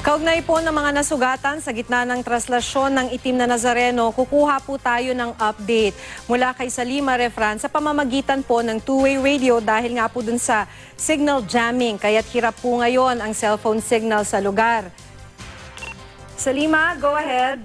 Kaugnay po ng mga nasugatan sa gitna ng traslasyon ng itim na Nazareno, kukuha po tayo ng update mula kay Salima Refran sa pamamagitan po ng two-way radio dahil nga po dun sa signal jamming, kaya't hirap po ngayon ang cellphone signal sa lugar. Salima, go ahead.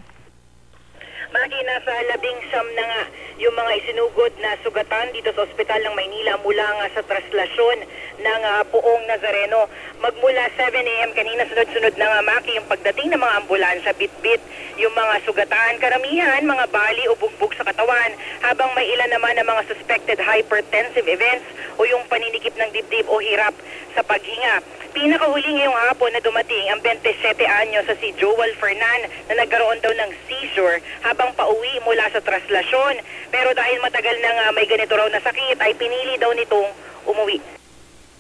Maki, nasa 11 na nga yung mga isinugod na sugatan dito sa ospital ng Maynila mula nga sa traslasyon ng Poong Nazareno. Magmula 7 a.m. kanina, sunod-sunod na nga, Maki, yung pagdating ng mga ambulansya, bit-bit yung mga sugatan. Karamihan, mga bali o bugbog sa katawan, habang may ilan naman na mga suspected hypertensive events o yung paninikip ng dibdib o hirap sa paghinga. Pinakahuli ngayong hapon na dumating ang 27 anyo sa si Joel Fernan na nagkaroon daw ng seizure habang pauwi mula sa traslasyon. Pero dahil matagal na may ganito raw na sakit ay pinili daw nitong umuwi.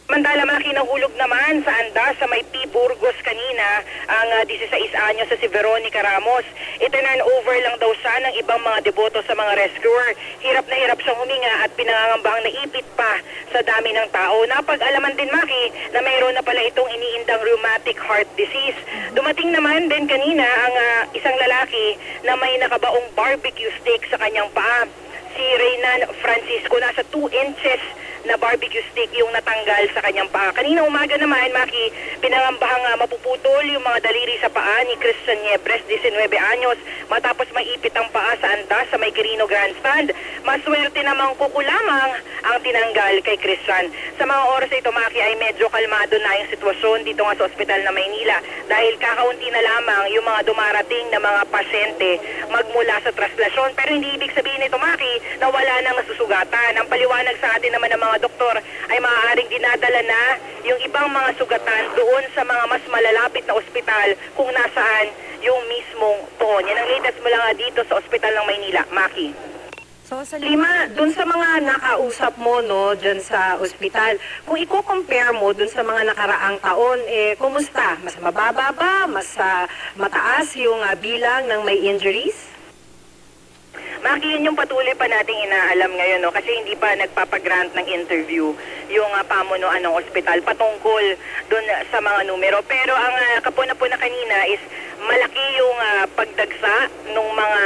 Samantala, makinahulog naman sa andas sa may P. Burgos kanina ang 16 anyo sa si Veronica Ramos. Iturn over lang daw siya ng ibang mga deboto sa mga rescuer. Hirap na hirap siyang huminga at pinangangambahang naipit pa sa dami ng tao. Napag-alaman din, Maki, na mayroon na pala itong iniindang rheumatic heart disease. Dumating naman din kanina ang isang lalaki na may nakabaong barbecue steak sa kanyang paa. Si Reynan Francisco, nasa 2 inches na barbecue stick yung natanggal sa kanyang paa. Kanina umaga naman, Maki, pinangambahang mapuputol yung mga daliri sa paa ni Christian Niebres, 19 anyos, matapos maipit ang paa sa andas sa may Quirino Grandstand. Maswerte namang kuko lamang ang tinanggal kay Christian. Sa mga oras ito, Maki, ay medyo kalmado na yung sitwasyon dito nga sa ospital na Maynila dahil kakaunti na lamang yung mga dumarating na mga pasyente magmula sa traslasyon. Pero hindi ibig sabihin ito, Maki, na wala nang nasusugatan. Ang paliwanag sa atin naman ng mga doktor ay maaaring dinadala na yung ibang mga sugatan doon sa mga mas malalapit na ospital kung nasaan yung mismong poon. Yan ang latest mula nga dito sa ospital ng Maynila. Maki. So, Salima, dun sa mga nakausap mo, no, dyan sa ospital, kung i-compare mo dun sa mga nakaraang taon, kumusta? Mas mababa ba? Mas mataas yung bilang ng may injuries? Maki, yun yung patuloy pa nating inaalam ngayon, no? Kasi hindi pa nagpapagrant ng interview yung pamunuan ng ospital patungkol dun sa mga numero. Pero ang kapuna-puna kanina is malaki yung pagdagsa ng mga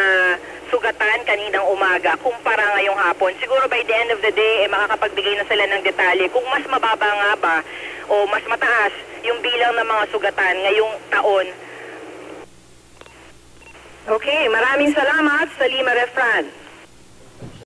sugatan kaninang umaga kumpara ngayong hapon. Siguro by the end of the day, makakapagbigay na sila ng detalye kung mas mababa nga ba o mas mataas yung bilang ng mga sugatan ngayong taon. Okay, maraming salamat, Salima Refran.